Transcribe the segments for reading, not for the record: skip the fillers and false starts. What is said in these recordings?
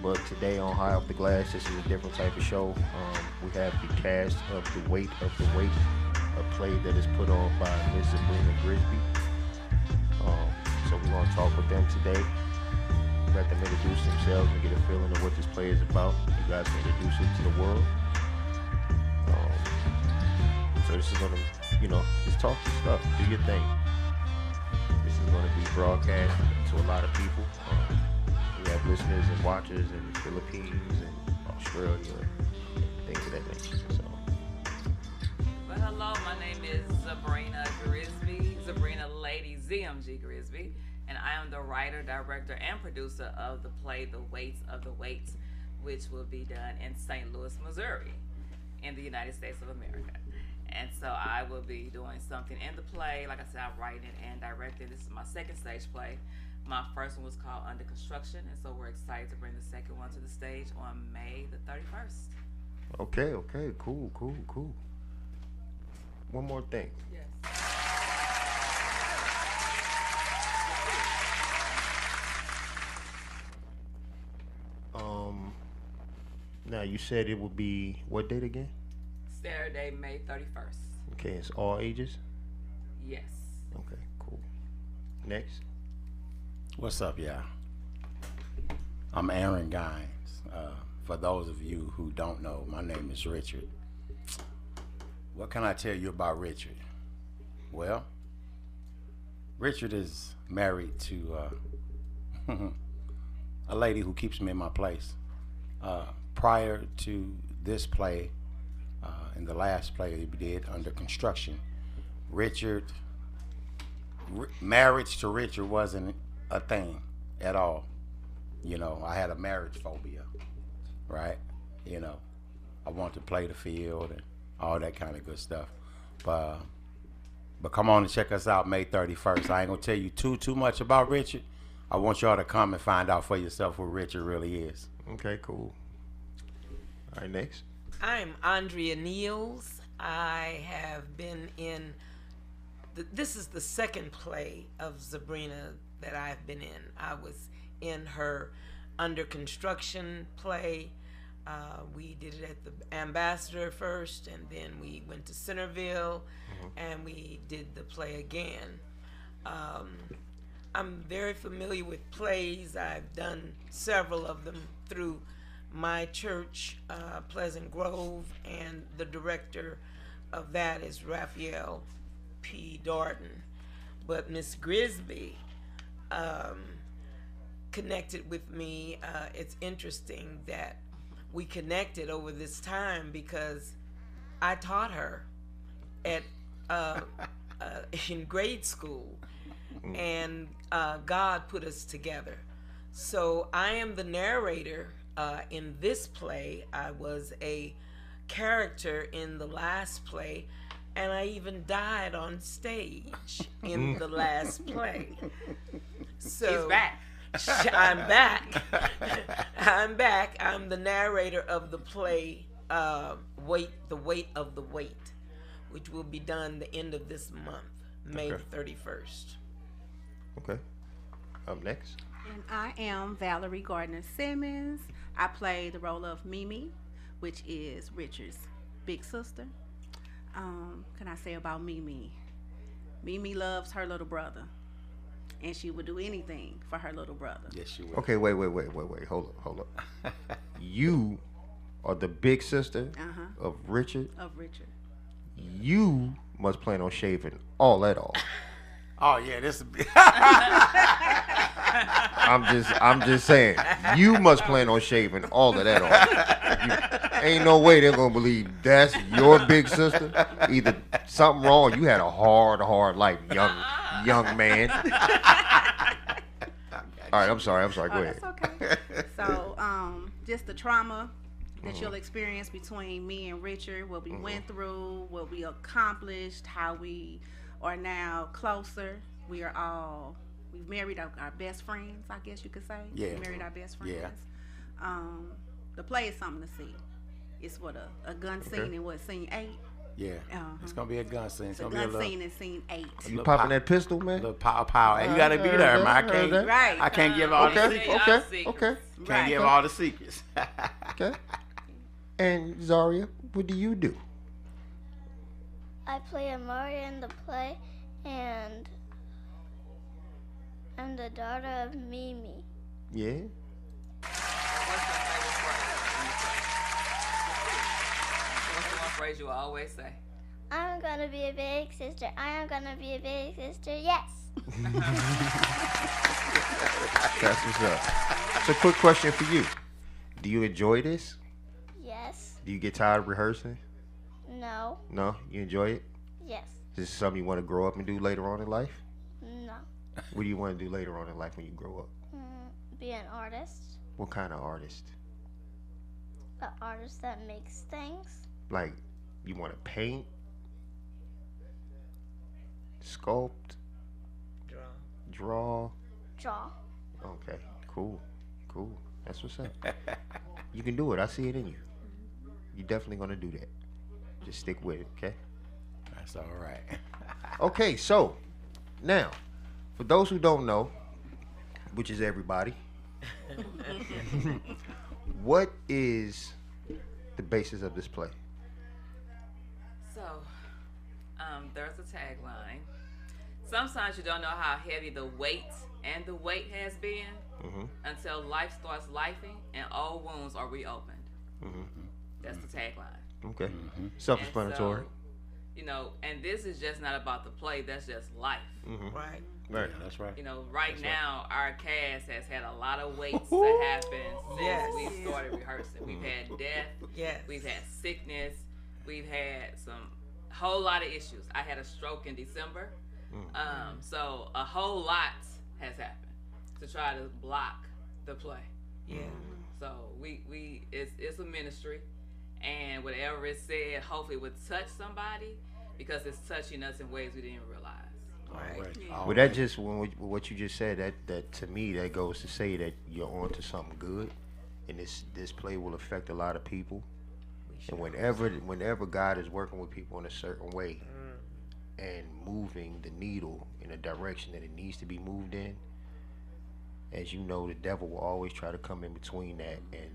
But today on High Off the Glass, this is a different type of show. We have the cast of The Weight of the Weight, a play that is put on by Miss Sabrina Grisby. So we're going to talk with them today, let them introduce themselves and get a feeling of what this play is about. You guys can introduce it to the world. So this is going to, just talk your stuff, do your thing. This is going to be broadcast to a lot of people. We have listeners and watchers in the Philippines and Australia, things of that nature. So. Well, hello, my name is Sabrina Grisby, Sabrina Lady ZMG Grisby, and I am the writer, director, and producer of the play The Weight of the Weight, which will be done in St. Louis, Missouri, in the United States of America. And so I will be doing something in the play. Like I said, I'm writing it and directing. This is my second stage play. My first one was called Under Construction, and so we're excited to bring the second one to the stage on May the 31st. Okay, cool. One more thing. Yes. Now you said it would be what date again? Saturday, May 31st. Okay, it's all ages? Yes. Okay, cool. Next. What's up, y'all? I'm Aaron Gines. For those of you who don't know, my name is Richard. What can I tell you about Richard? Well, Richard is married to a lady who keeps me in my place. Prior to this play, in the last play we did, Under Construction, marriage to Richard wasn't a thing at all. I had a marriage phobia, right? I wanted to play the field and all that kind of good stuff. But come on and check us out May 31st. I ain't gonna tell you too much about Richard. I want y'all to come and find out for yourself who Richard really is. Okay, cool. All right, next. I'm Andrea Niels. I have been in, this is the second play of Sabrina that I've been in. I was in her Under Construction play. We did it at the Ambassador first, and then we went to Centerville, and we did the play again. I'm very familiar with plays. I've done several of them through my church, Pleasant Grove, and the director of that is Raphael P. Darden. But Miss Grisby connected with me. It's interesting that we connected over this time because I taught her at in grade school, and God put us together. So I am the narrator in this play. I was a character in the last play, and I even died on stage in the last play. So He's back. I'm back. I'm back. I'm the narrator of the play, The Weight of the Weight, which will be done the end of this month, May the 31st. Okay. Up next. And I am Valerie Gardner Simmons. I play the role of Mimi, which is Richard's big sister. Can I say about Mimi? Mimi loves her little brother, and she would do anything for her little brother. Yes, she would. Okay, wait. Hold up. You are the big sister of Richard. You must plan on shaving all that off. Oh yeah, this. I'm just saying, you must plan on shaving all of that off. Ain't no way they're gonna believe that's your big sister. Either something wrong, you had a hard life, young man. All right, I'm sorry. Go ahead. That's okay. So, just the trauma that you'll experience between me and Richard, what we went through, what we accomplished, how we are now closer. We've married our best friends, I guess you could say. Yeah. We married our best friends. Yeah. The play is something to see. It's what a gun scene in what, scene 8? Yeah. It's gonna be a gun scene. It's The gonna be a gun little, scene in scene 8. You popping that pistol, man? little pow. Hey, you gotta be there, man. I can't. Right. I can't give all the Okay, secrets. okay. Can't give all the secrets. Okay. And Zarya, what do you do? I play Amaria in the play, and I'm the daughter of Mimi. Yeah. What's your favorite phrase in the play? What's the one phrase you always say? I'm gonna be a big sister. I am gonna be a big sister. Yes. That's what's up. So, quick question for you: do you enjoy this? Yes. Do you get tired of rehearsing? No. No, you enjoy it. Yes. Is this something you want to grow up and do later on in life? No. What do you want to do later on in life when you grow up? Be an artist. What kind of artist? An artist that makes things. Like, you want to paint, sculpt, draw? Draw. Okay, cool. That's what's up. You can do it. I see it in you. You're definitely gonna do that. Just stick with it, okay? That's all right. Okay, so now, for those who don't know, which is everybody, what is the basis of this play? So, there's a tagline. Sometimes you don't know how heavy the weight has been until life starts lifing and old wounds are reopened. That's the tagline. Okay. Self-explanatory. And so, and this is just not about the play. That's just life. Right. Right. Yeah, that's right. Right now, our cast has had a lot of weights that happen since we started rehearsing. We've had death. Yes. We've had sickness. We've had a whole lot of issues. I had a stroke in December. So a whole lot has happened to try to block the play. Yeah. So it's a ministry, and whatever is said, hopefully would touch somebody because it's touching us in ways we didn't realize. Right. Well, that just what you just said. That to me, that goes to say that you're onto something good, and this play will affect a lot of people. And whenever God is working with people in a certain way and moving the needle in a direction that it needs to be moved in, as you know, the devil will always try to come in between that and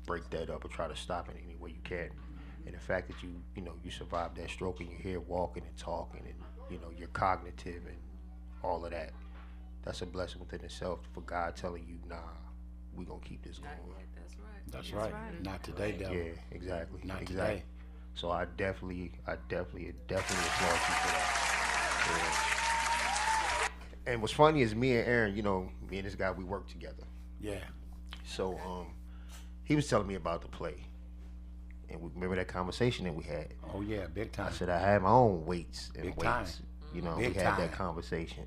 break that up or try to stop it any way you can. And the fact that you survived that stroke and you're here walking and talking and you're cognitive and all of that, that's a blessing within itself for God telling you, nah, we're gonna keep this going. That's right. That's right. Not today, devil. Yeah, exactly. Not exactly. today. So I definitely applaud you for that. Yeah. And what's funny is me and Aaron, me and this guy, we work together. Yeah. So he was telling me about the play, and we remember that conversation that we had. Oh yeah, big time. I said I had my own weights and Big weights. time. We Big had time. that conversation.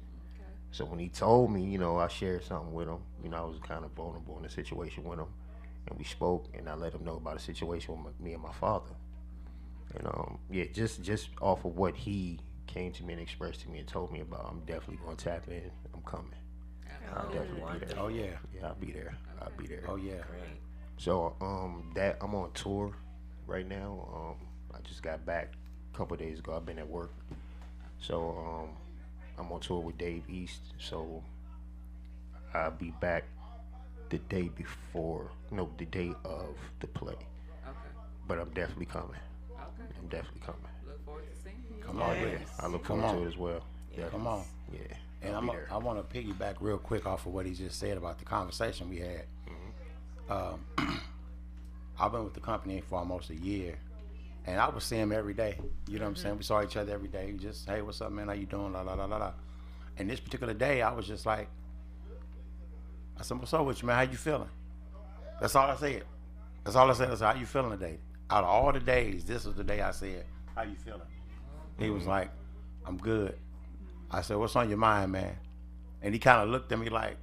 So when he told me, I shared something with him. I was kind of vulnerable in the situation with him, and we spoke, and I let him know about a situation with me and my father. And just off of what he came to me and expressed to me and told me about, I'm definitely going to tap in. I'm coming. I'll definitely be there. Oh yeah. Yeah, I'll be there. Oh yeah. So that I'm on tour right now. I just got back a couple of days ago. I've been at work. So I'm on tour with Dave East. So I'll be back the day of the play. Okay. But I'm definitely coming. Okay. I'm definitely coming. Look forward to seeing you. Come on, Yeah, I look Come forward on. to it as well. Yeah. Come on. Yeah. And I'll be there. I want to piggyback real quick off of what he just said about the conversation we had. I've been with the company for almost a year, and I would see him every day. You know what I'm saying? We saw each other every day. Just, hey, what's up, man? How you doing? La la la la la. And this particular day, I was just like, I said, what's up with you, man? How you feeling? That's all I said. That's all I said. I said, how you feeling today? Out of all the days, this was the day I said, how you feeling? He was like, I'm good. I said, what's on your mind, man? And he kind of looked at me like,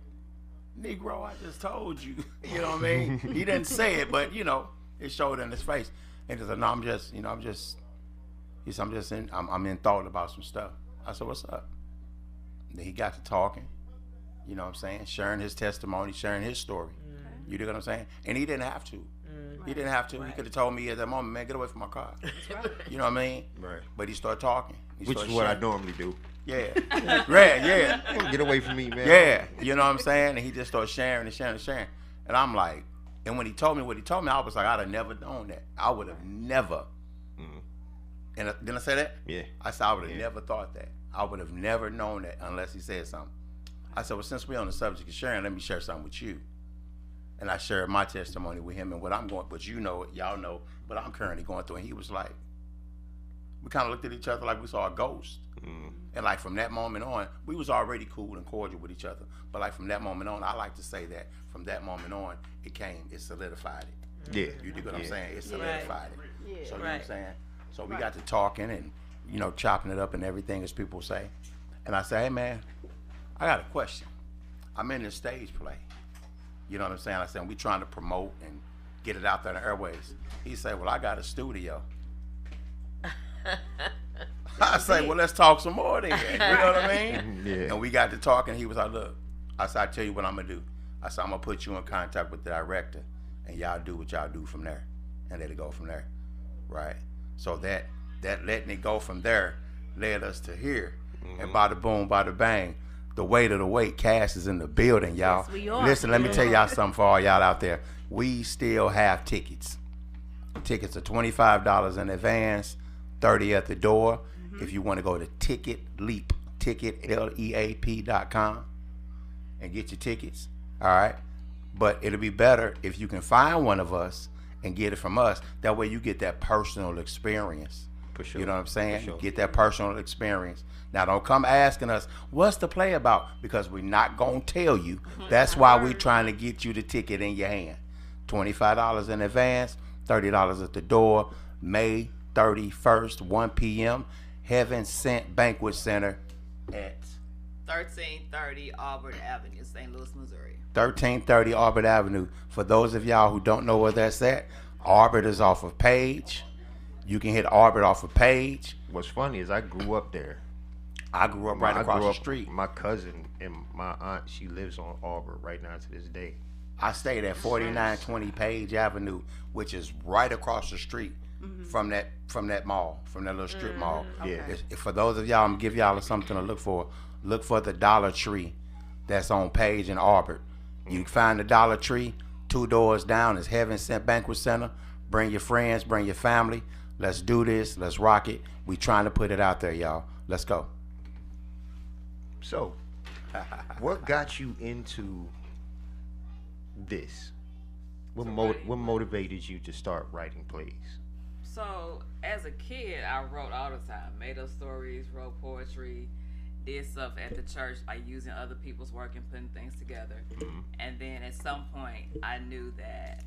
Negro, I just told you. You know what I mean? He didn't say it, but it showed in his face. And he said, no, I'm in thought about some stuff. I said, what's up? And then he got to talking, you know what I'm saying? Sharing his testimony, sharing his story. You know what I'm saying? And he didn't have to. He didn't have to. He could have told me at that moment, man, get away from my car. You know what I mean? Right. But he started talking. Which is what I normally do. Yeah. Yeah. Get away from me, man. Yeah. You know what I'm saying? And he just started sharing. And I'm like, and when he told me what he told me, I was like, I'd have never known that. I would have never. And didn't I say that? Yeah. I said, I would have never thought that. I would have never known that unless he said something. I said, well, since we're on the subject of sharing, let me share something with you. And I shared my testimony with him and what I'm going, but you know it, y'all know, but I'm currently going through. And he was like, we kind of looked at each other like we saw a ghost. And like from that moment on, we was already cool and cordial with each other. But like from that moment on, I like to say that from that moment on, it solidified it. Yeah. You dig what I'm saying? It solidified it. Yeah. So you know what I'm saying? So we got to talking and, you know, chopping it up and everything, as people say. And I say, hey man, I got a question. I'm in this stage play. You know what I'm saying? I said, we trying to promote and get it out there in the airways. He said, well, I got a studio. I say, well, let's talk some more then. You know what I mean? Yeah. And we got to talking. He was like, look, I said, I tell you what I'm going to do. I said, I'm going to put you in contact with the director, and y'all do what y'all do from there. And let it go from there. Right? So that letting it go from there led us to here. And bada boom, bada bang, the weight of the weight cast is in the building, y'all. Yes, we are. Listen, let me tell y'all something for all y'all out there. We still have tickets. Tickets are $25 in advance, $30 at the door. If you want to go to leap.com and get your tickets, all right? But it'll be better if you can find one of us and get it from us. That way you get that personal experience. For sure. You know what I'm saying? For sure. Get that personal experience. Now, don't come asking us, what's the play about? Because we're not going to tell you. That's why we're trying to get you the ticket in your hand. $25 in advance, $30 at the door, May 31st, 1 p.m., Heaven Sent Banquet Center at 1330 Auburn Avenue, St. Louis, Missouri. 1330 Auburn Avenue. For those of y'all who don't know where that's at, Auburn is off of Page. You can hit Auburn off of Page. What's funny is I grew up there. I grew up right across the street. My cousin and my aunt, she lives on Auburn right now to this day. I stayed at 4920 Page Avenue, which is right across the street from that mall, from that little strip mall. Yeah. For those of y'all, I'm gonna give y'all something to look for. Look for the Dollar Tree that's on Page and Auburn. You find the Dollar Tree, 2 doors down is Heaven Sent Banquet Center. Bring your friends, bring your family. Let's do this. Let's rock it. We trying to put it out there, y'all. Let's go. So, what got you into this? What motivated you to start writing plays? So, as a kid, I wrote all the time. Made up stories, wrote poetry, did stuff at the church, like using other people's work and putting things together. And then at some point, I knew that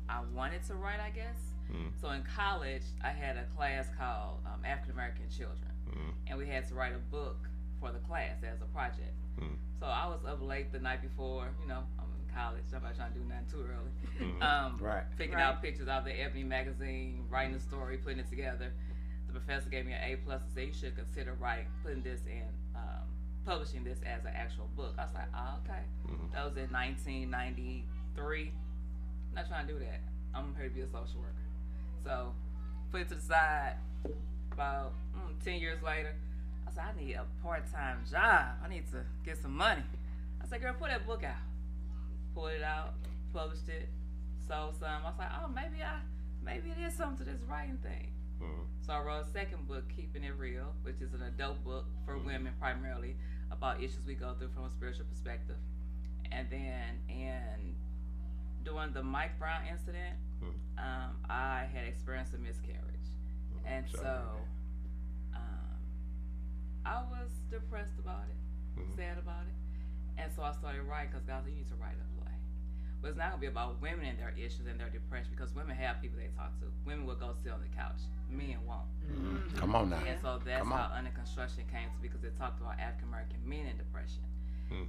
I wanted to write, I guess. So in college, I had a class called African American Children. And we had to write a book for the class as a project. So I was up late the night before, you know, I'm in college, I'm not trying to do nothing too early. Picking out pictures out of the Ebony magazine, writing a story, putting it together. The professor gave me an A+ and said, you should consider putting this in, publishing this as an actual book. I was like, oh, okay. That was in 1993. I'm not trying to do that. I'm here to be a social worker. So, put it to the side. About 10 years later, I said, I need a part-time job. I need to get some money. I said, girl, put that book out. Pulled it out, published it, sold some. I was like, oh, maybe it is something to this writing thing. So I wrote a second book, Keeping It Real, which is an adult book for women primarily about issues we go through from a spiritual perspective. And then during the Mike Brown incident, I had experienced a miscarriage. And so I was depressed about it, sad about it. And so I started writing because God said, you need to write a play. But it's not going to be about women and their issues and their depression because women have people they talk to. Women will go sit on the couch. Men won't. Come on now. And so that's how Under Construction came to because it talked about African American men and depression.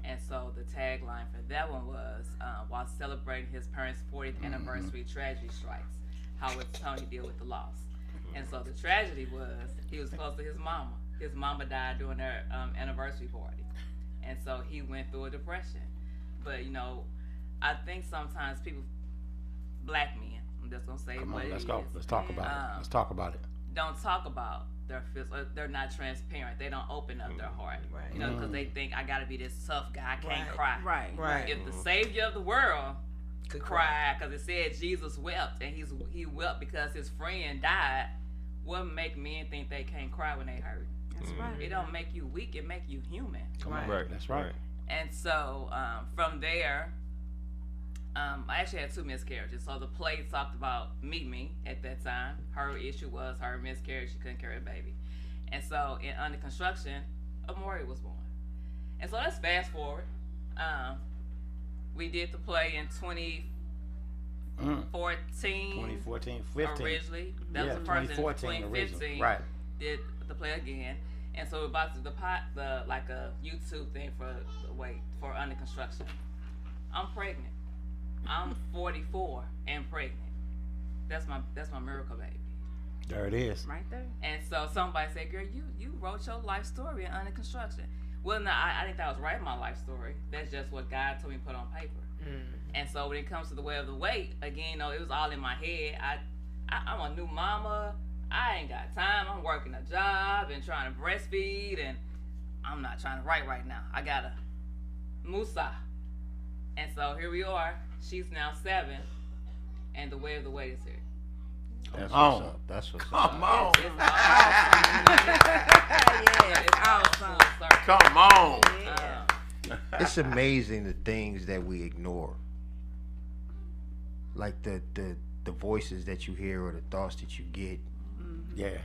And so the tagline for that one was, while celebrating his parents' 40th anniversary, tragedy strikes. How would Tony deal with the loss? And so the tragedy was he was close to his mama. His mama died during their anniversary party. And so he went through a depression. But, you know, I think sometimes people, black men, I'm just gonna say Come what on, it let's is. go. Let's talk about it. Let's talk about it. Don't talk about their feelings. They're not transparent. They don't open up their heart. Right. You know, because they think I gotta be this tough guy. I can't cry. Right. If the Savior of the world could cry, because it said Jesus wept, and he wept because his friend died, what make men think they can't cry when they hurt? That's right. It don't make you weak. It make you human. Right. That's right. And so from there, I actually had 2 miscarriages. So the play talked about Mimi at that time. Her issue was her miscarriage. She couldn't carry a baby. And so in Under Construction, Amori was born. And so let's fast forward. We did the play in 2014. 2014, 15. Originally. That was the first. In 2015. Right. Did the play again. And so we're about to the like a YouTube thing for Under Construction. I'm pregnant. I'm 44 and pregnant. That's my miracle baby. There it is. Right there. And so somebody said, "Girl, you wrote your life story in Under Construction." Well, no, I didn't think I was writing my life story. That's just what God told me to put on paper. And so when it comes to the way of the weight, again, it was all in my head. I'm a new mama. I ain't got time. I'm working a job and trying to breastfeed, and I'm not trying to write right now. I got a Musa. And so here we are. She's now 7, and the way of the weight is here. That's Come what's on. up. That's what's Come up. on. It's awesome. It's awesome. Come on. It's amazing the things that we ignore. Like the voices that you hear or the thoughts that you get. Yeah.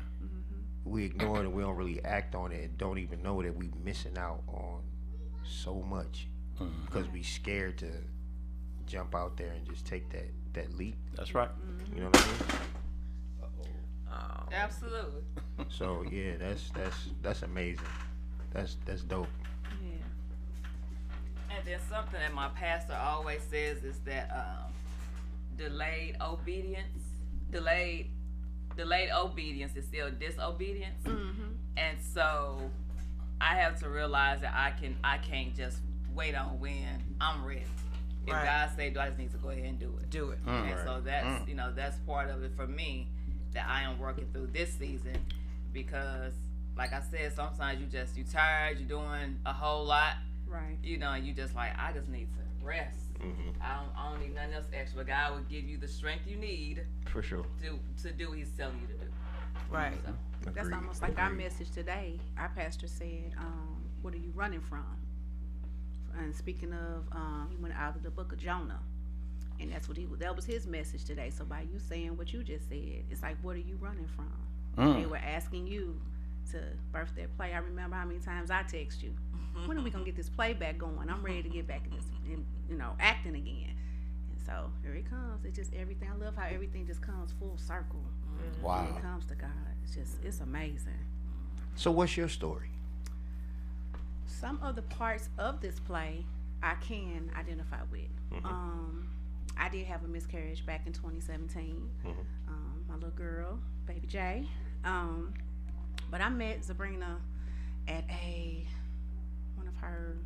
We ignore it and we don't really act on it and don't even know that we missing out on so much because we scared to jump out there and just take that leap. That's right. You know what I mean? Absolutely. So yeah, that's amazing. That's dope. Yeah. And then something that my pastor always says is that delayed obedience is still disobedience. And so I have to realize that I can't just wait on when I'm ready. If God say do, I just need to go ahead and do it. And so that's that's part of it for me that I am working through this season, because like I said, sometimes you tired, you're doing a whole lot. Right. And you just like, I just need to rest. I don't need nothing else extra. God will give you the strength you need For sure. to do what he's telling you to do. Right. So, That's almost like our message today. Our pastor said, what are you running from? And speaking of, he went out of the book of Jonah. And that was his message today. So by you saying what you just said, it's like, what are you running from? They were asking you to birth their play. I remember how many times I text you. When are we gonna get this play back going? I'm ready to get back in this, acting again. And so here it comes. It's just everything. I love how everything just comes full circle. Wow. When it comes to God, it's amazing. So what's your story? Some of the parts of this play I can identify with. I did have a miscarriage back in 2017. My little girl, baby J. But I met Sabrina at one of her.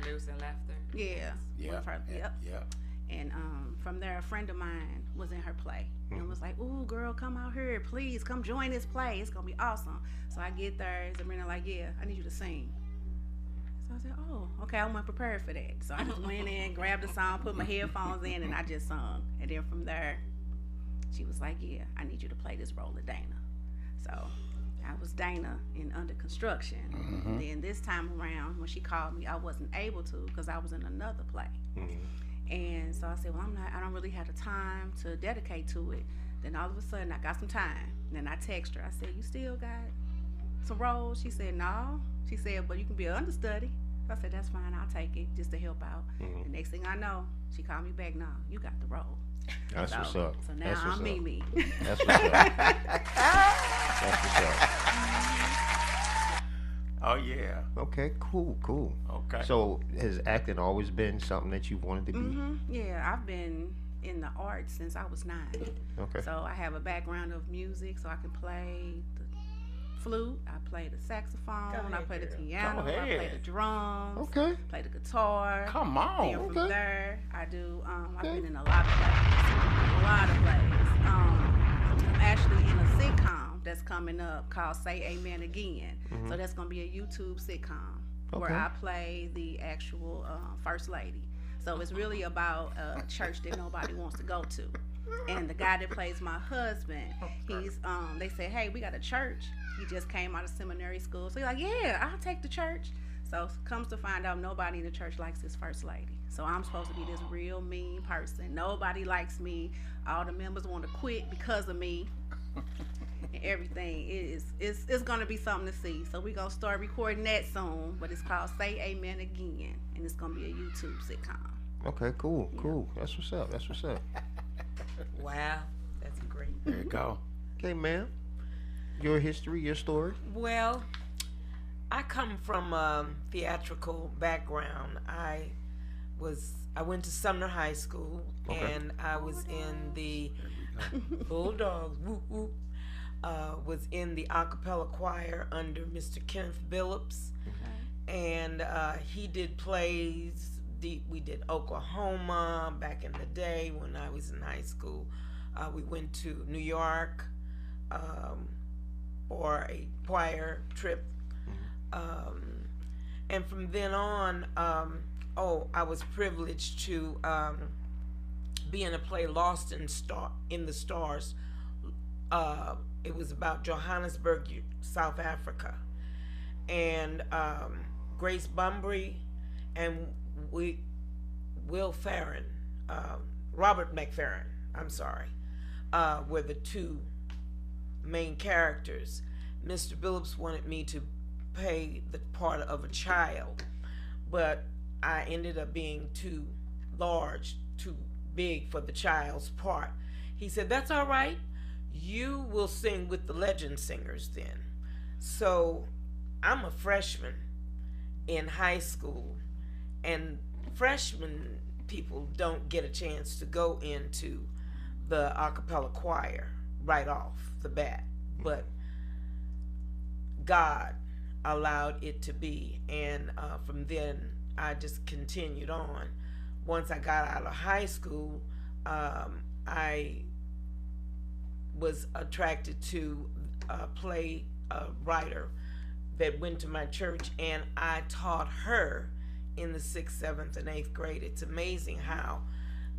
Lyrics and laughter. Yeah. One of her. Yep. And from there, a friend of mine was in her play and was like, "Ooh, girl, come out here, please, come join this play. It's gonna be awesome." So I get there, and Sabrina like, "Yeah, I need you to sing." So I said, "Oh, okay, I wasn't prepared for that." So I just went in, grabbed the song, put my headphones in, and I just sung. And then from there, she was like, "Yeah, I need you to play this role of Dana." So I was Dana in Under Construction. Then this time around, when she called me, I wasn't able to because I was in another play. And so I said, "Well, I don't really have the time to dedicate to it." Then all of a sudden, I got some time. And then I text her. I said, "You still got some roles?" She said, "No." She said, "But you can be an understudy." I said, "That's fine. I'll take it just to help out." The next thing I know, she called me back. "No, you got the role." That's what's up. So now That's what's I'm up. Mimi. That's what's up. That's what's up. Oh yeah. Okay, cool. Okay. So has acting always been something that you wanted to be? Yeah, I've been in the arts since I was 9. Okay. So I have a background of music, so I can play the flute, I play the saxophone, I play the piano, I play the drums, Okay. play the guitar. Come Then on. from there, I do. I've been in a lot of plays. A lot of plays. I'm actually in a sitcom that's coming up called Say Amen Again. So that's gonna be a YouTube sitcom where Okay. I play the actual first lady. So it's really about a church that nobody wants to go to. And the guy that plays my husband, he's they said, hey, we got a church. He just came out of seminary school. So he's like, yeah, I'll take the church. So comes to find out nobody in the church likes his first lady. So I'm supposed to be this real mean person. Nobody likes me. All the members want to quit because of me. And everything it's gonna be something to see. So we're gonna start recording that soon. But it's called Say Amen Again. And it's gonna be a YouTube sitcom. Okay, cool, cool. That's what's up. That's what's up. Wow, that's great. There you go. Okay, ma'am. Your history, your story. Well, I come from a theatrical background. I went to Sumner High School, Okay. and I was in the Bulldogs. Whoop whoop. Was in the a cappella choir under Mr. Kenneth Billups, and he did plays. We did Oklahoma back in the day when I was in high school. We went to New York for a choir trip. And from then on, I was privileged to be in a play Lost in the Stars. It was about Johannesburg, South Africa. And Grace Bumbry and Will Farron, Robert McFerrin, I'm sorry, were the two main characters. Mr. Billups wanted me to play the part of a child, but I ended up being too large, too big for the child's part. He said, that's all right. You will sing with the legend singers then. So I'm a freshman in high school, and freshman people don't get a chance to go into the a cappella choir right off the bat. But God allowed it to be, and from then I just continued on. Once I got out of high school, I was attracted to a play writer that went to my church, and I taught her in the 6th, 7th, and 8th grade. It's amazing how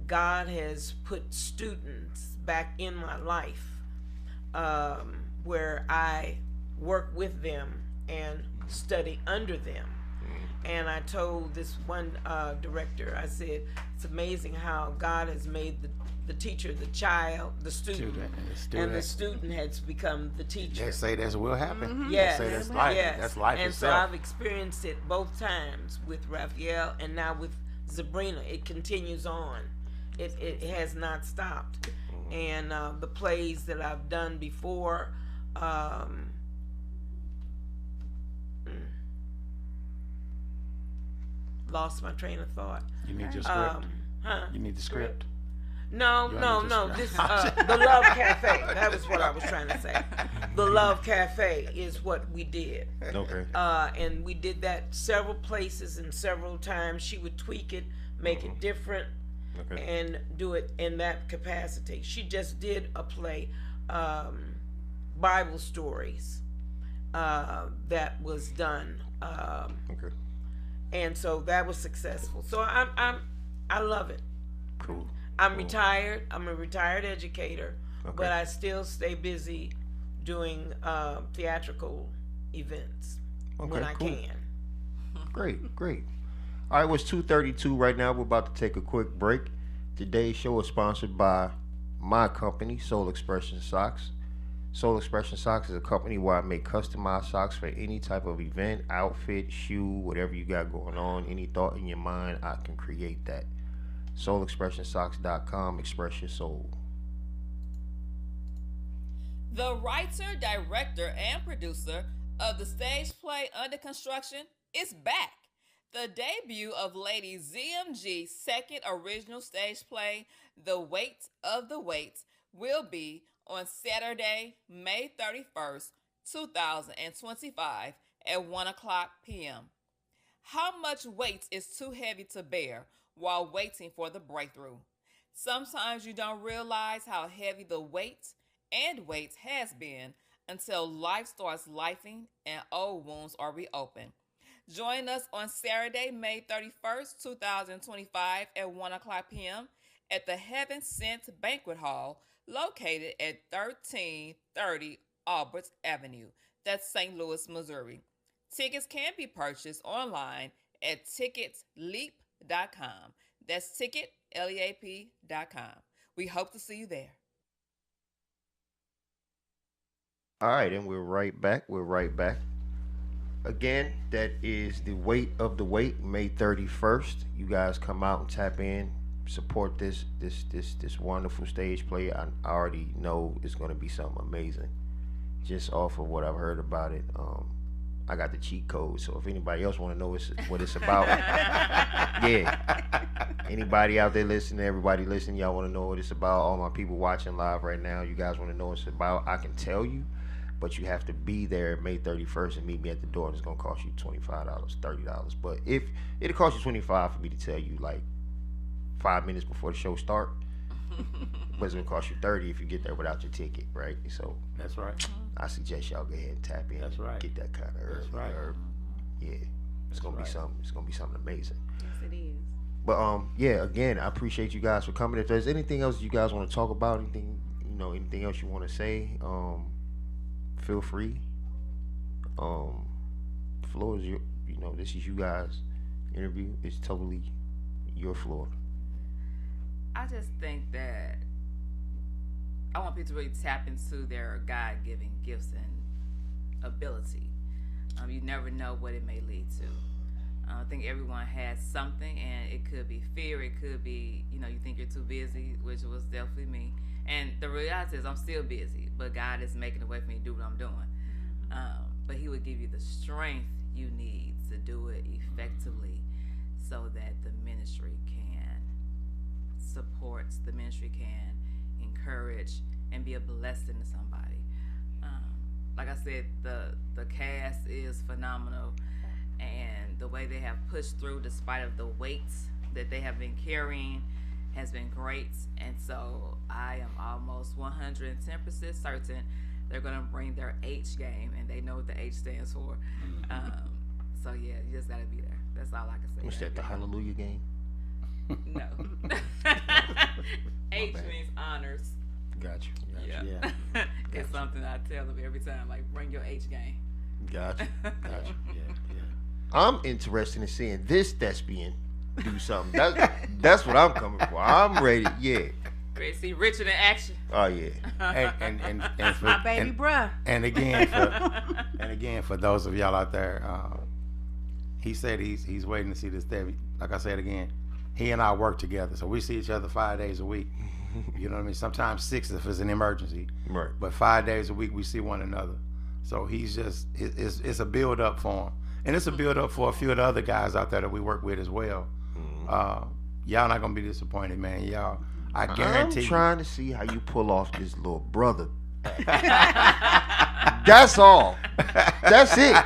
God has put students back in my life where I work with them and study under them. And I told this one director, I said, it's amazing how God has made the teacher the child, the student, and the student has become the teacher. They say that's will happen. Yes, They say that's life. yes. That's life and itself. so I've experienced it both times with Raphael and now with Sabrina. It continues on. It has not stopped. And the plays that I've done before, lost my train of thought. You need your script. Huh? You need the script. No. This the Love Cafe. That was what I was trying to say. The Love Cafe is what we did. Okay. And we did that several places and several times. She would tweak it, make it different, Okay. and do it in that capacity. She just did a play, Bible stories, that was done, Okay. and so that was successful. So I love it. Cool. I'm retired. I'm a retired educator, Okay. but I still stay busy doing theatrical events when Okay, I cool. can. Great, great. All right, it's 2:32 right now. We're about to take a quick break. Today's show is sponsored by my company, Soul Expression Socks. Soul Expression Socks is a company where I make customized socks for any type of event, outfit, shoe, whatever you got going on. Any thought in your mind, I can create that. SoulExpressionSocks.com. Express your soul. The writer, director, and producer of the stage play Under Construction is back. The debut of Lady ZMG's second original stage play, The Weight of the Weights, will be on Saturday, May 31st, 2025 at 1 o'clock p.m. How much weight is too heavy to bear while waiting for the breakthrough? Sometimes you don't realize how heavy the weight has been until life starts lifing and old wounds are reopened. Join us on Saturday, May 31st, 2025 at 1 o'clock p.m. at the Heaven Sent Banquet Hall located at 1330 Albert Avenue. That's St. Louis, Missouri. Tickets can be purchased online at ticketleap.com. That's ticketleap.com. We hope to see you there. All right, and we're right back. We're right back. Again, that is the weight of the weight, May 31st. You guys come out and tap in, support this wonderful stage play. I already know it's gonna be something amazing. Just off of what I've heard about it. I got the cheat code, so if anybody else want to know what it's about, yeah. Anybody out there listening, everybody listening, y'all want to know what it's about, all my people watching live right now, you guys want to know what it's about, I can tell you, but you have to be there May 31st and meet me at the door, and it's going to cost you $25, $30. But if it'll cost you $25 for me to tell you, like, 5 minutes before the show start, but it's going to cost you $30 if you get there without your ticket, right? So That's right. I suggest y'all go ahead and tap in. That's right. Get that kind of early. That's right. Yeah, it's gonna be something. It's gonna be something amazing. Yes, it is. But yeah. Again, I appreciate you guys for coming. If there's anything else you guys want to talk about, anything else you want to say, feel free. Floor is your. This is you guys' interview. It's totally your floor. I just think that I want people to really tap into their God-given gifts and ability. You never know what it may lead to. I think everyone has something, and it could be fear. It could be, you think you're too busy, which was definitely me. And the reality is I'm still busy, but God is making a way for me to do what I'm doing. But he would give you the strength you need to do it effectively so that the ministry can support, the ministry can encourage and be a blessing to somebody. Like I said, the cast is phenomenal, and the way they have pushed through despite of the weights that they have been carrying has been great. And so I am almost 110% certain they're going to bring their H game, and they know what the H stands for. So yeah, you just got to be there. That's all I can say. What's that, the Hallelujah game? No. H means honors. Got you. Yeah. It's something I tell them every time, like, bring your H game. Got you. Yeah. I'm interested in seeing this thespian do something. That's what I'm coming for. I'm ready. Yeah. Ready to see Richard in action. Oh yeah. And for, My baby bruh. And again, for those of y'all out there, he said he's waiting to see this thespian. Like I said again, he and I work together, so we see each other 5 days a week. You know what I mean? Sometimes 6 if it's an emergency. Right. But 5 days a week we see one another. So he's just it's a build up for him, and it's a build up for a few of the other guys out there that we work with as well. Y'all not gonna be disappointed, man. Y'all, I guarantee. I'm trying to see how you pull off this little brother. That's all. That's it.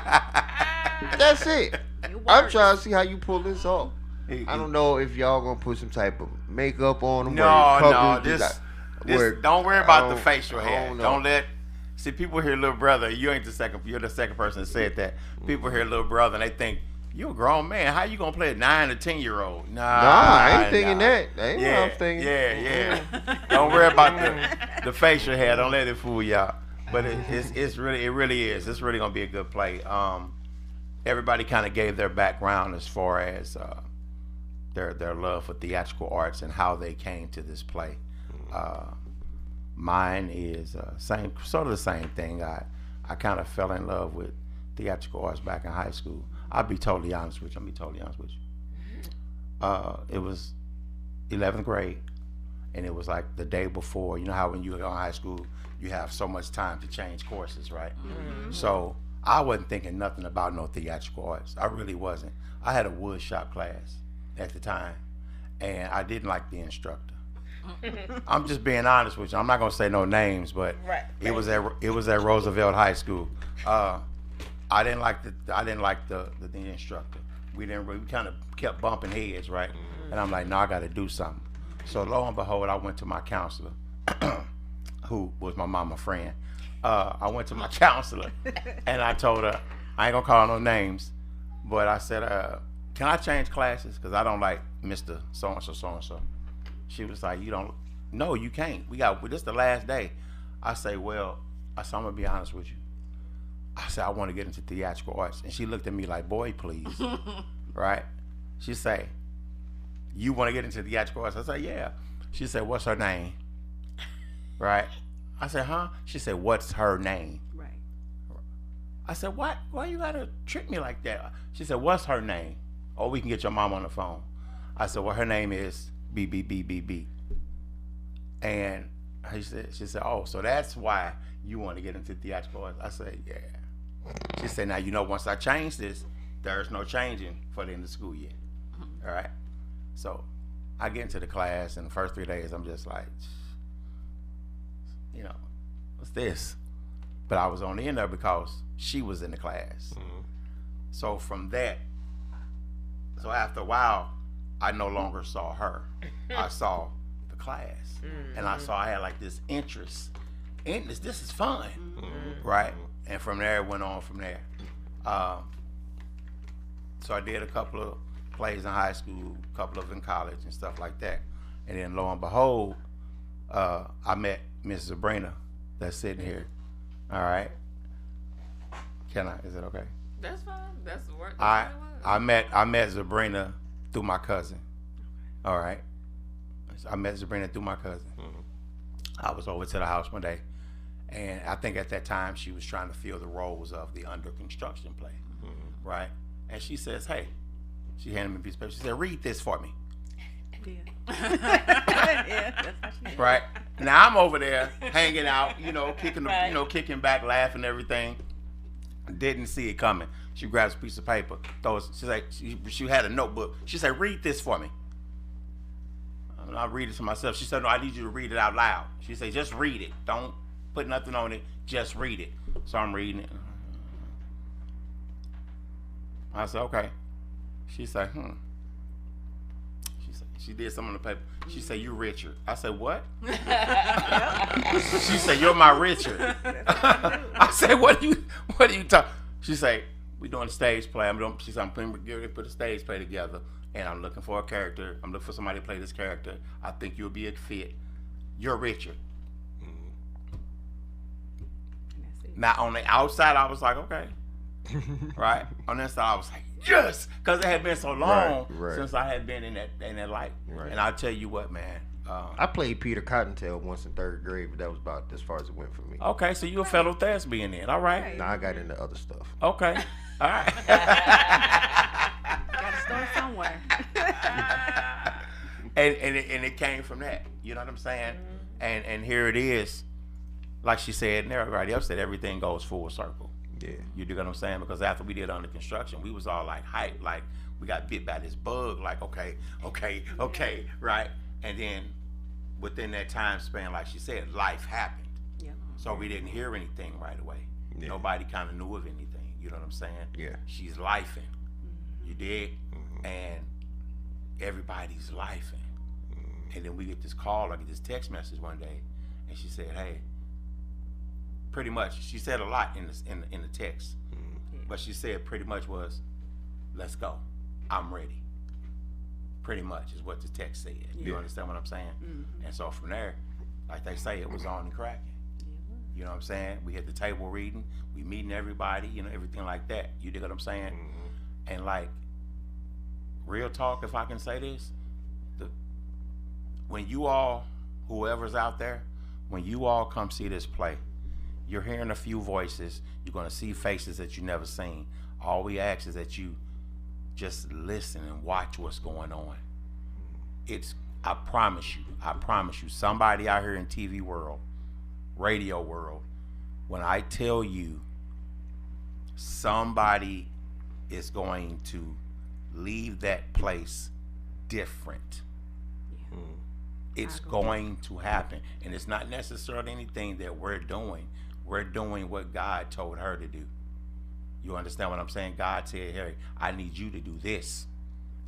That's it. I'm trying to see how you pull this off. I don't know if y'all gonna put some type of makeup on him. No. This don't worry about the facial hair. Don't let. See, people hear little brother. You're the second person that said that. People hear little brother and they think you're a grown man. How you gonna play a 9 or 10-year-old? Nah, I ain't thinking that. That ain't what I'm thinking. Yeah. Don't worry about the facial hair. Don't let it fool y'all. But it really is. It's really gonna be a good play. Everybody kind of gave their background as far as their love for theatrical arts and how they came to this play. Mine is sort of the same thing. I kind of fell in love with theatrical arts back in high school. I'll be totally honest with you. It was 11th grade, and it was like the day before. You know how when you go in high school, you have so much time to change courses, right? Mm-hmm. So I wasn't thinking nothing about no theatrical arts. I really wasn't. I had a wood shop class at the time, and I didn't like the instructor. I'm just being honest with you. I'm not gonna say no names, but it was at Roosevelt High School. I didn't like the instructor. We kind of kept bumping heads, right? And I'm like, no, I got to do something. So lo and behold, I went to my counselor, who was my mama friend. I went to my counselor, and I told her, I ain't gonna call no names, but I said, can I change classes? Because I don't like Mr. So-and-so, so-and-so. She was like, no, you can't. This the last day. I say, well, I'm gonna be honest with you. I said, I want to get into theatrical arts. And she looked at me like, boy, please. Right? She say, you want to get into theatrical arts? I said, yeah. She said, what's her name? Right? I said, huh? She said, what's her name? Right. I said, what? Why you gotta trick me like that? She said, what's her name? Oh, we can get your mom on the phone. I said, well, her name is B. And she said, oh, so that's why you want to get into theatrical arts? I said, yeah. She said, now, once I change this, there's no changing for the end of the school year. All right? So I get into the class, and the first 3 days, I'm just like, what's this? But I was only in there because she was in the class. Mm-hmm. So from that, after a while, I no longer saw her. I saw the class. Mm-hmm. And I saw I had like this interest in this. This is fun. Mm-hmm. Right? And from there, it went on from there. So I did a couple of plays in high school, a couple of in college and stuff like that. And then lo and behold, I met Miss Sabrina that's sitting here. All right. Is it okay? That's fine. That's the work. I met Sabrina through my cousin. All right. I met Sabrina through my cousin. Mm-hmm. I was over to the house one day, and I think at that time she was trying to fill the roles of the under construction play. Mm-hmm. Right? And she says, hey, she handed me a piece of paper. She said, read this for me. Yeah. Yeah, that's how she did. Right? Now I'm over there hanging out, kicking back, laughing, everything. Didn't see it coming. She grabs a piece of paper, she had a notebook. She said, read this for me. And I read it to myself. She said, no, I need you to read it out loud. She said, just read it. Don't put nothing on it. Just read it. So I'm reading it. I said, okay. She said, She did something on the paper. She said, you Richard. I said, what? She said, you're my Richard. I said, what are you talking? She said, we doing a stage play. She said, I'm putting a stage play together, and I'm looking for a character. I'm looking for somebody to play this character. I think you'll be a fit. You're Richard. Now, on the outside, I was like, okay. Right? On the inside, I was like, yes! Because it had been so long since I had been in that light. Right. And I'll tell you what, man. I played Peter Cottontail once in 3rd grade, but that was about as far as it went for me. Okay, so you a fellow thespian then. All right. Now I got into other stuff. Okay. All right. Gotta start somewhere. and it came from that. You know what I'm saying? Mm-hmm. And here it is. Like she said, and everybody else said, everything goes full circle. Yeah. You dig what I'm saying? Because after we did under construction, we was all like hype, like we got bit by this bug, like okay, right? And then within that time span, like she said, life happened. Yeah. So we didn't hear anything right away. Yeah. Nobody kind of knew of anything. You know what I'm saying? Yeah. She's lifing. Mm-hmm. You dig? Mm-hmm. And everybody's lifing. Mm-hmm. And then we get this call, I get this text message one day, and she said, hey, pretty much, she said a lot in the text, but she said pretty much was, let's go, I'm ready. Pretty much is what the text said. You understand what I'm saying? Mm-hmm. And so from there, like they say, it was on and cracking. You know what I'm saying? We had the table reading, we meeting everybody, everything like that. You dig what I'm saying? Mm-hmm. And like, real talk, if I can say this, when you all, whoever's out there, when you all come see this play, you're hearing a few voices. You're going to see faces that you never seen. All we ask is that you just listen and watch what's going on. I promise you, somebody out here in TV world, radio world, when I tell you somebody is going to leave that place different. Yeah. It's going to happen. And it's not necessarily anything that we're doing. We're doing what God told her to do. You understand what I'm saying? God said, hey, I need you to do this.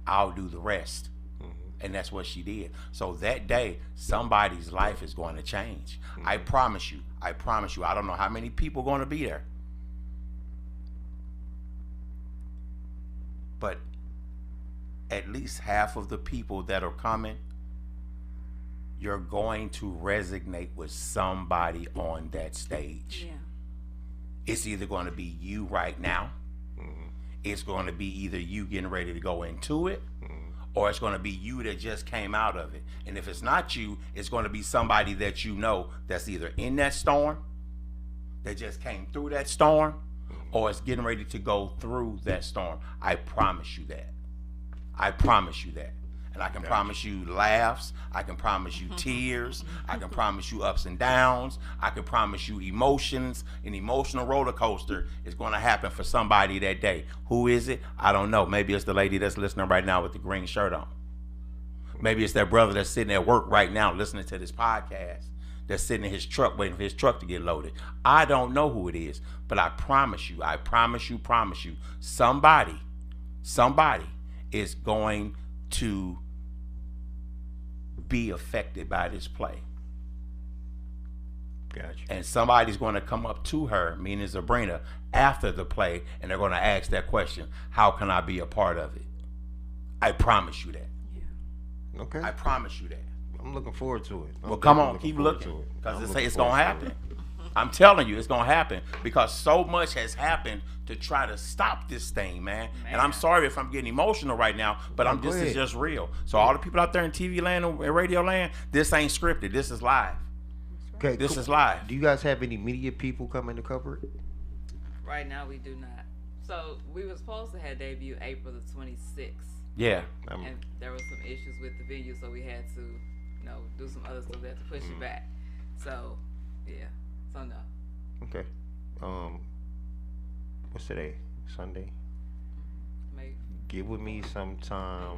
I'll do the rest. Mm-hmm. And that's what she did. So that day, somebody's life is going to change. I promise you. I promise you. I don't know how many people are going to be there. But at least half of the people that are coming, you're going to resonate with somebody on that stage. Yeah. It's either going to be you right now. It's going to be either you getting ready to go into it, or it's going to be you that just came out of it. And if it's not you, it's going to be somebody that you know that's either in that storm, that just came through that storm, or it's getting ready to go through that storm. I promise you that. I promise you that. And I can promise you laughs. I can promise you tears. I can promise you ups and downs. I can promise you emotions. An emotional roller coaster is going to happen for somebody that day. Who is it? I don't know. Maybe it's the lady that's listening right now with the green shirt on. Maybe it's that brother that's sitting at work right now listening to this podcast, that's sitting in his truck waiting for his truck to get loaded. I don't know who it is, but I promise you, somebody is going to be affected by this play. Gotcha. And somebody's going to come up to her, meaning Sabrina, after the play, and they're going to ask that question: how can I be a part of it? I promise you that. Yeah. Okay. I promise you that. I'm looking forward to it. Well, come on, keep looking, because it's going to happen. I'm telling you, it's going to happen, because so much has happened to try to stop this thing, man. And I'm sorry if I'm getting emotional right now, but this is just real. So all the people out there in TV land and radio land, this ain't scripted. This is live. Okay, This is live. Do you guys have any media people coming to cover it? Right now, we do not. So we were supposed to have debut April the 26th. Yeah. And there were some issues with the venue, so we had to, do some other stuff. We had to push it back. So, yeah. So no. Okay. What's today? Sunday. Maybe. Get with me sometime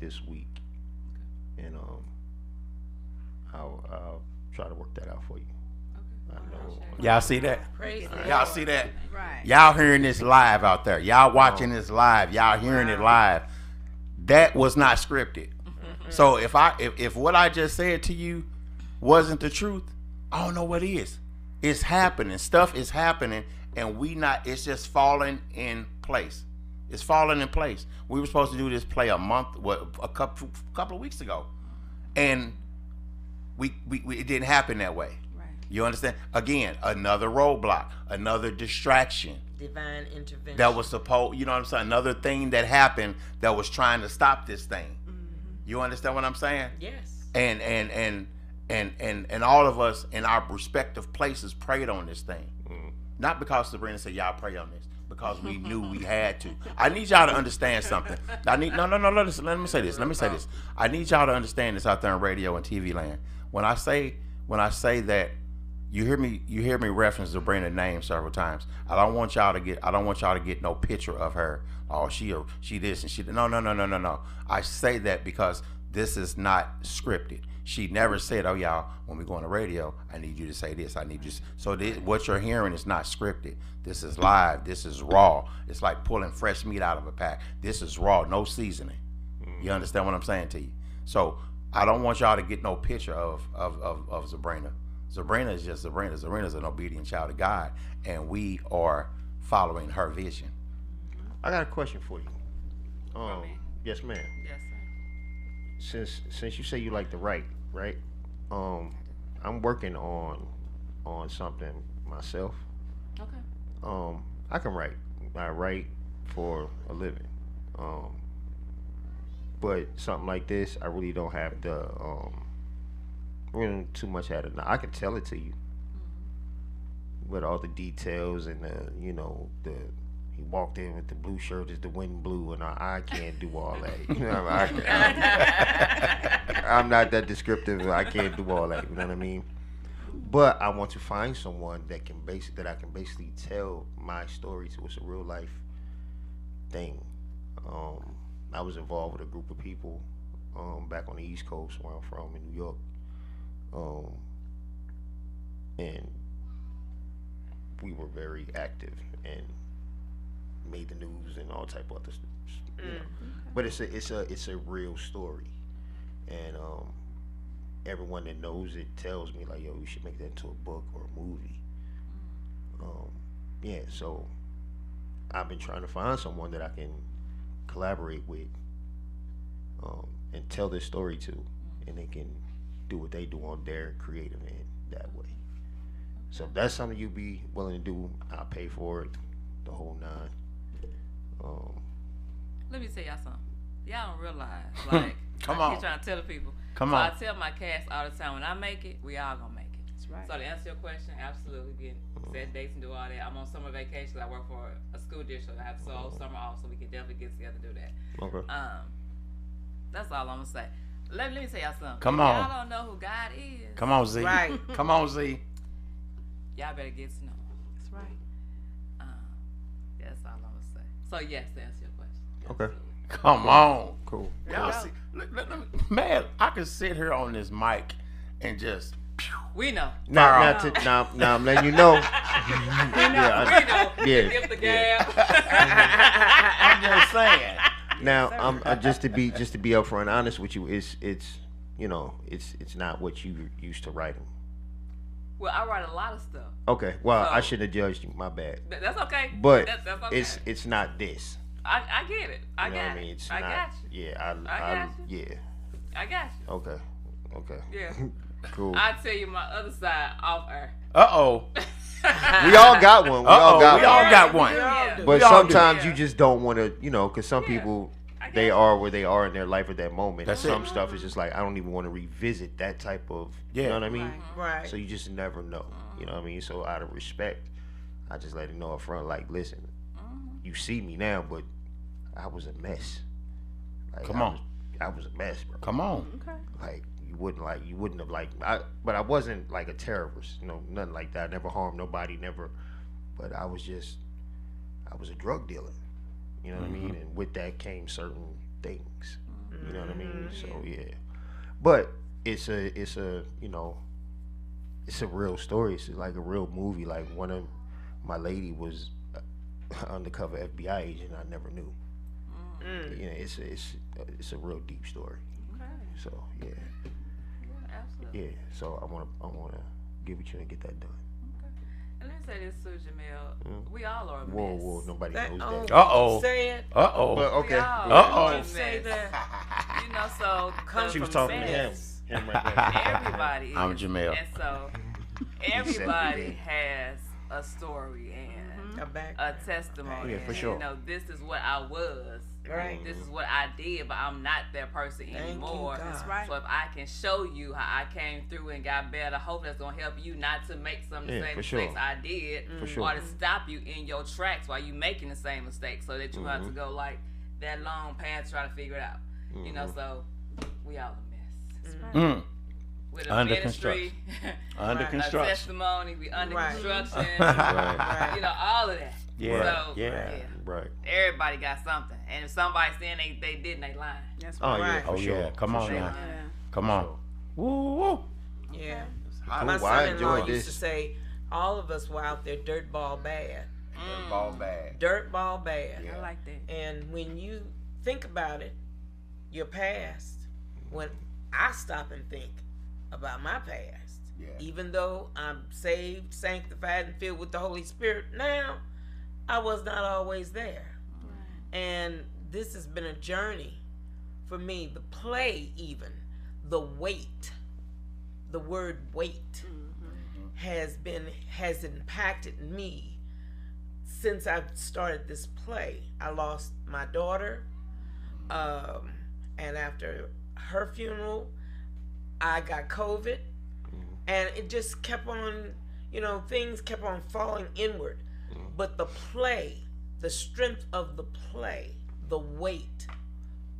this week, and I'll try to work that out for you. Okay. I know. Y'all see that? Praise the Y'all Lord. see that? Right. Y'all hearing this live out there. Y'all watching this live. Y'all hearing it live. That was not scripted. So if what I just said to you wasn't the truth, I don't know what is. It's happening. Stuff is happening, and it's just falling in place. It's falling in place. We were supposed to do this play a couple of weeks ago, and it didn't happen that way. Right. You understand? Again, another roadblock, another distraction. Divine intervention. That was supposed, you know what I'm saying? Another thing that happened that was trying to stop this thing. You understand what I'm saying? Yes. And all of us in our respective places prayed on this thing. Not because Sabrina said y'all pray on this, because we knew we had to. I need y'all to understand something. Let me say this. I need y'all to understand this out there in radio and TV land. When I say that, you hear me reference Sabrina's name several times. I don't want y'all to get no picture of her. Oh, she this and she. No. I say that because this is not scripted. She never said, "Oh, y'all, when we go on the radio, I need you to say this. I need you." So what you're hearing is not scripted. This is live. This is raw. It's like pulling fresh meat out of a pack. This is raw, no seasoning. You understand what I'm saying to you? So I don't want y'all to get no picture of Sabrina. Sabrina is just Sabrina. Sabrina's an obedient child of God, and we are following her vision. I got a question for you. me? Yes, ma'am. Yes, sir. Since you say you like to write, right? I'm working on something myself. Okay. I can write. I write for a living. But something like this, I really don't have the really too much at it. Now I can tell it to you, with all the details and he walked in with the blue shirt, is the wind blue, and I can't do all that. You know, I'm not that descriptive. I can't do all that. You know what I mean? But I want to find someone that I can basically tell my story to. It's a real life thing. I was involved with a group of people back on the East Coast, where I'm from in New York, and we were very active and made the news and all type of other You know. But it's a real story, and everyone that knows it tells me like, yo, you should make that into a book or a movie. Yeah, so I've been trying to find someone that I can collaborate with, and tell this story to, and they can do what they do on their creative end that way. So if that's something you'd be willing to do, I'll pay for it, the whole nine. Let me tell y'all something. Y'all don't realize, like, Come I on. keep trying to tell the people. Come so on. I tell my cast all the time, when I make it, we all gonna make it. That's right. So to answer your question, absolutely, we can set dates and do all that. I'm on summer vacation. I work for a school district. I have the whole summer off, so we can definitely get together and do that. Okay. That's all I'm gonna say. Let me tell y'all something. Come If on. y'all don't know who God is, Come on, Z. Right. Come on, Z. y'all better get to know him. That's right. That's all I'm gonna say. So yes, to answer your question. Okay. Absolutely. Come on. Cool. Y'all see, man, I could sit here on this mic and just. We know. Now I'm letting you know. Yeah, We know. yeah, Give the yeah. gab. I'm just saying. Now, I'm just to be upfront honest with you, it's you know, it's not what you used to writing. Well, I write a lot of stuff. Okay, well, I So- shouldn't have judged you. My bad. That's okay. But that's okay. it's not this. I get it. I You know got what I mean? it. It's I not. got you. Yeah, I got you. yeah. I got you. Okay. Yeah. Cool. I tell you my other side off air. Uh-oh. We all got one. We all got we all one. got one. Yeah. But We all do. sometimes Yeah. you just don't want to, you know, because some Yeah. people I get they it. are where they are in their life at that moment. That's Some it. stuff is just like I don't even want to revisit that type of. Yeah. You know what I mean? Right. So you just never know. You know what I mean? So out of respect, I just let him know up front, like, listen, you see me now, but I was a mess. Like, Come on. I was a mess, bro. Come on. Okay. Like you wouldn't have but I wasn't like a terrorist, you know, nothing like that. I never harmed nobody, never. But I was a drug dealer. You know what I mean? And with that came certain things. You know what I mean? So yeah. But it's a you know, it's a real story. It's like a real movie. Like one of my lady was undercover FBI agent. I never knew. You know, it's a real deep story. Okay. So yeah, Yeah, absolutely. yeah. So I wanna give it to you and get that done. And let me say this too, Jamel. We all are a mess. Whoa, nobody That, knows that. Uh-oh. Say it. Uh-oh. But okay. We all yeah. Uh-oh. are a Don't say mess. that. You know, so Come She was from talking to mess. him. Him right there. everybody is. I'm Jamel. And so everybody has a story and A back. a testimony. Yeah, for and, sure. You know, this is what I was. Right. This is what I did, but I'm not that person Thank you, anymore. God. That's right. So if I can show you how I came through and got better, hopefully that's gonna help you not to make some of the Yeah, same for sure. mistakes I did, For sure. or to stop you in your tracks while you making the same mistakes, so that you have to go like that long path trying to figure it out. You know, so we all a mess. That's right. Mm. With a Under ministry, Under Right. a construction. testimony, we under Right. construction. Right. You know, all of that. Yeah. So, Yeah. Right. everybody got something, and if somebody's saying they didn't, they lying. That's Oh right. yeah. Right. For Oh, sure. yeah. Come For on sure. now. Yeah. Come on. Woo, woo. Yeah. Cool. My Well, I son-in-law enjoyed used this. to say, all of us were out there dirtball bad. Ball bad. Dirtball bad. I like that. And when you think about it, your past, when I stop and think about my past, Yeah. even though I'm saved, sanctified, and filled with the Holy Spirit now, I was not always there. And this has been a journey for me. The play, even, the weight, the word weight, has impacted me since I've started this play. I lost my daughter, and after her funeral, I got COVID, and it just kept on, things kept on falling inward. But the play, the strength of the play, the weight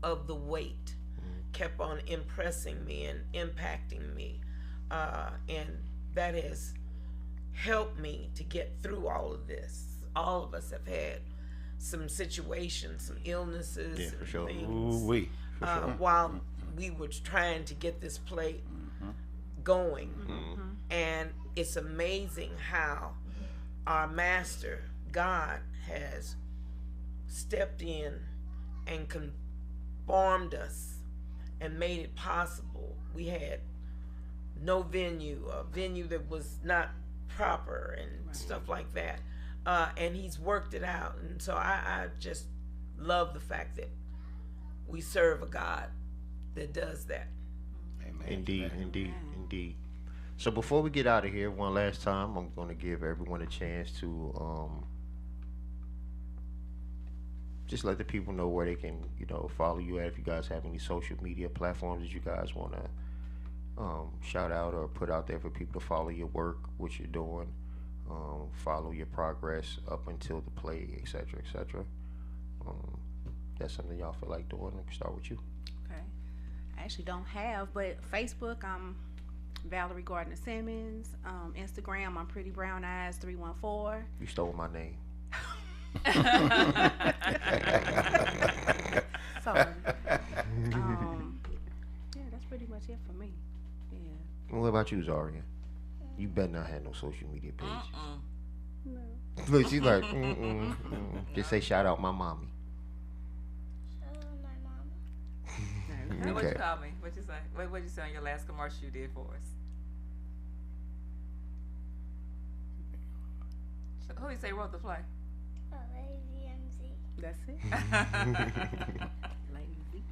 of the weight kept on impressing me and impacting me. And that has helped me to get through all of this. All of us have had some situations, some illnesses, Yeah, for and sure. things Ooh-wee. while we were trying to get this play going. And it's amazing how our master, God, has stepped in and conformed us and made it possible. We had no venue, a venue that was not proper and stuff like that. And he's worked it out. And so I just love the fact that we serve a God that does that. Amen. Indeed. So before we get out of here, one last time, I'm going to give everyone a chance to just let the people know where they can, follow you at. If you guys have any social media platforms that you guys want to shout out or put out there for people to follow your work, what you're doing, follow your progress up until the play, etc., etc. That's something y'all feel like doing. Let me start with you. Okay. I actually don't have, but Facebook, I'm Valerie Gardner Simmons. Instagram, I'm Pretty Brown Eyes 314. You stole my name. Sorry. Yeah, that's pretty much it for me. Yeah. What about you, Zarya? You better not have no social media pages. No. Look, she's like, just say shout out my mommy. Shout out my mom. What you call me? What you say? What you say on your last commercial you did for us? So, who you say wrote the play? Lady MZ. That's it. Lazy.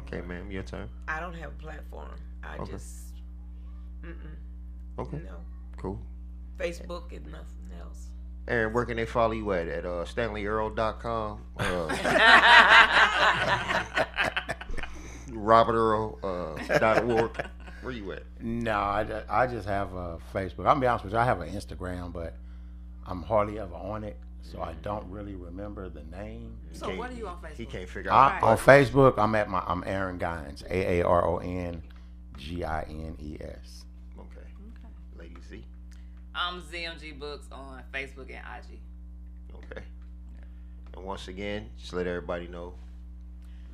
Okay, ma'am, your turn. I don't have a platform. I Okay. just, Okay, no. cool. Facebook and nothing else. Aaron, where can they follow you at? At StanleyEarl.com? RobertEarl.org? Where you at? No, I just have a Facebook. I'm gonna be honest with you. I have an Instagram, but I'm hardly ever on it, so I don't really remember the name. So what are you on Facebook? He can't figure out. On Facebook, I'm Aaron Gines, AARONGINES. Okay. Lady Z. I'm ZMG Books on Facebook and IG. Okay. And once again, just let everybody know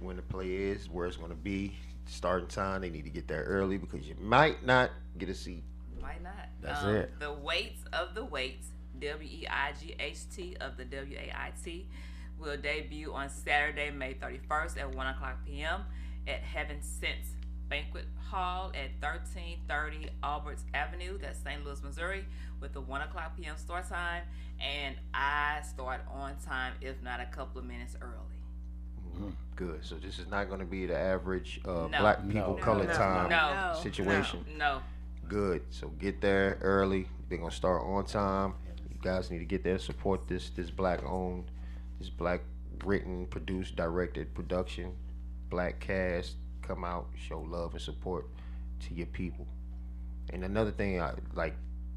when the play is, where it's going to be, starting time. They need to get there early because you might not get a seat. Might not. That's it. The Weights of the Weights, WEIGHT of the WAIT, will debut on Saturday, May 31st at 1 o'clock p.m. at Heaven Sense Banquet Hall at 1330 Alberts Avenue, that's St. Louis, Missouri, with the 1 o'clock p.m. start time. And I start on time, if not a couple of minutes early. Good. So this is not going to be the average No. black people No. color No. time No. situation. No. Good. So get there early. They're going to start on time. You guys need to get there, support this black owned, this black written, produced, directed production, black cast. Come out, show love and support to your people. And another thing,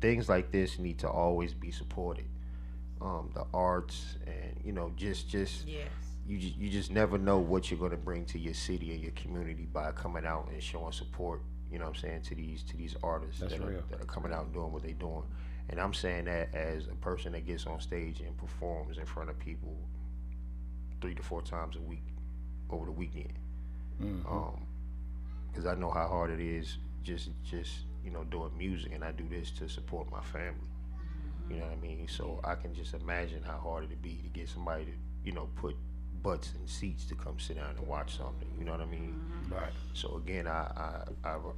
things like this need to always be supported. The arts and just Yes. you just never know what you're gonna bring to your city and your community by coming out and showing support. You know what I'm saying, to these artists That's that real. are coming out and doing what they're doing. And I'm saying that as a person that gets on stage and performs in front of people 3 to 4 times a week over the weekend. Because I know how hard it is just doing music, and I do this to support my family. You know what I mean? So I can just imagine how hard it'd be to get somebody to put butts in seats to come sit down and watch something. You know what I mean? Right. So again, I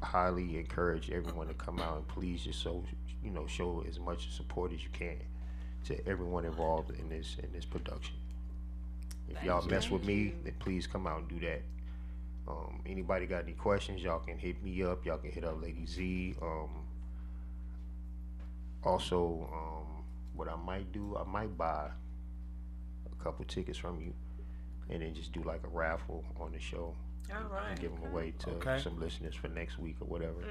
highly encourage everyone to come out and please just show as much support as you can to everyone involved in this production. If y'all mess with me, then please come out and do that. Anybody got any questions, y'all can hit me up. Y'all can hit up Lady Z. Also, what I might do, I might buy a couple tickets from you and then just do like a raffle on the show. All right. And give them away to some listeners for next week or whatever.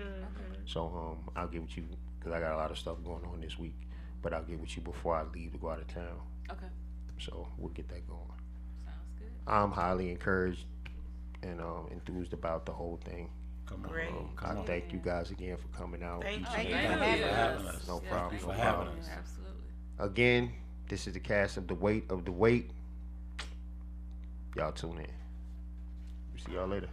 So I'll get with you because I got a lot of stuff going on this week, but I'll get with you before I leave to go out of town. Okay. So we'll get that going. Sounds good. I'm highly encouraged and enthused about the whole thing. Great. I thank you guys again for coming out. Thank each you. and Thank every you for day. having us. No Yes, problem. thank No you. problem. Absolutely. Again, this is the cast of The Weight of the Weight. Y'all tune in. See y'all later.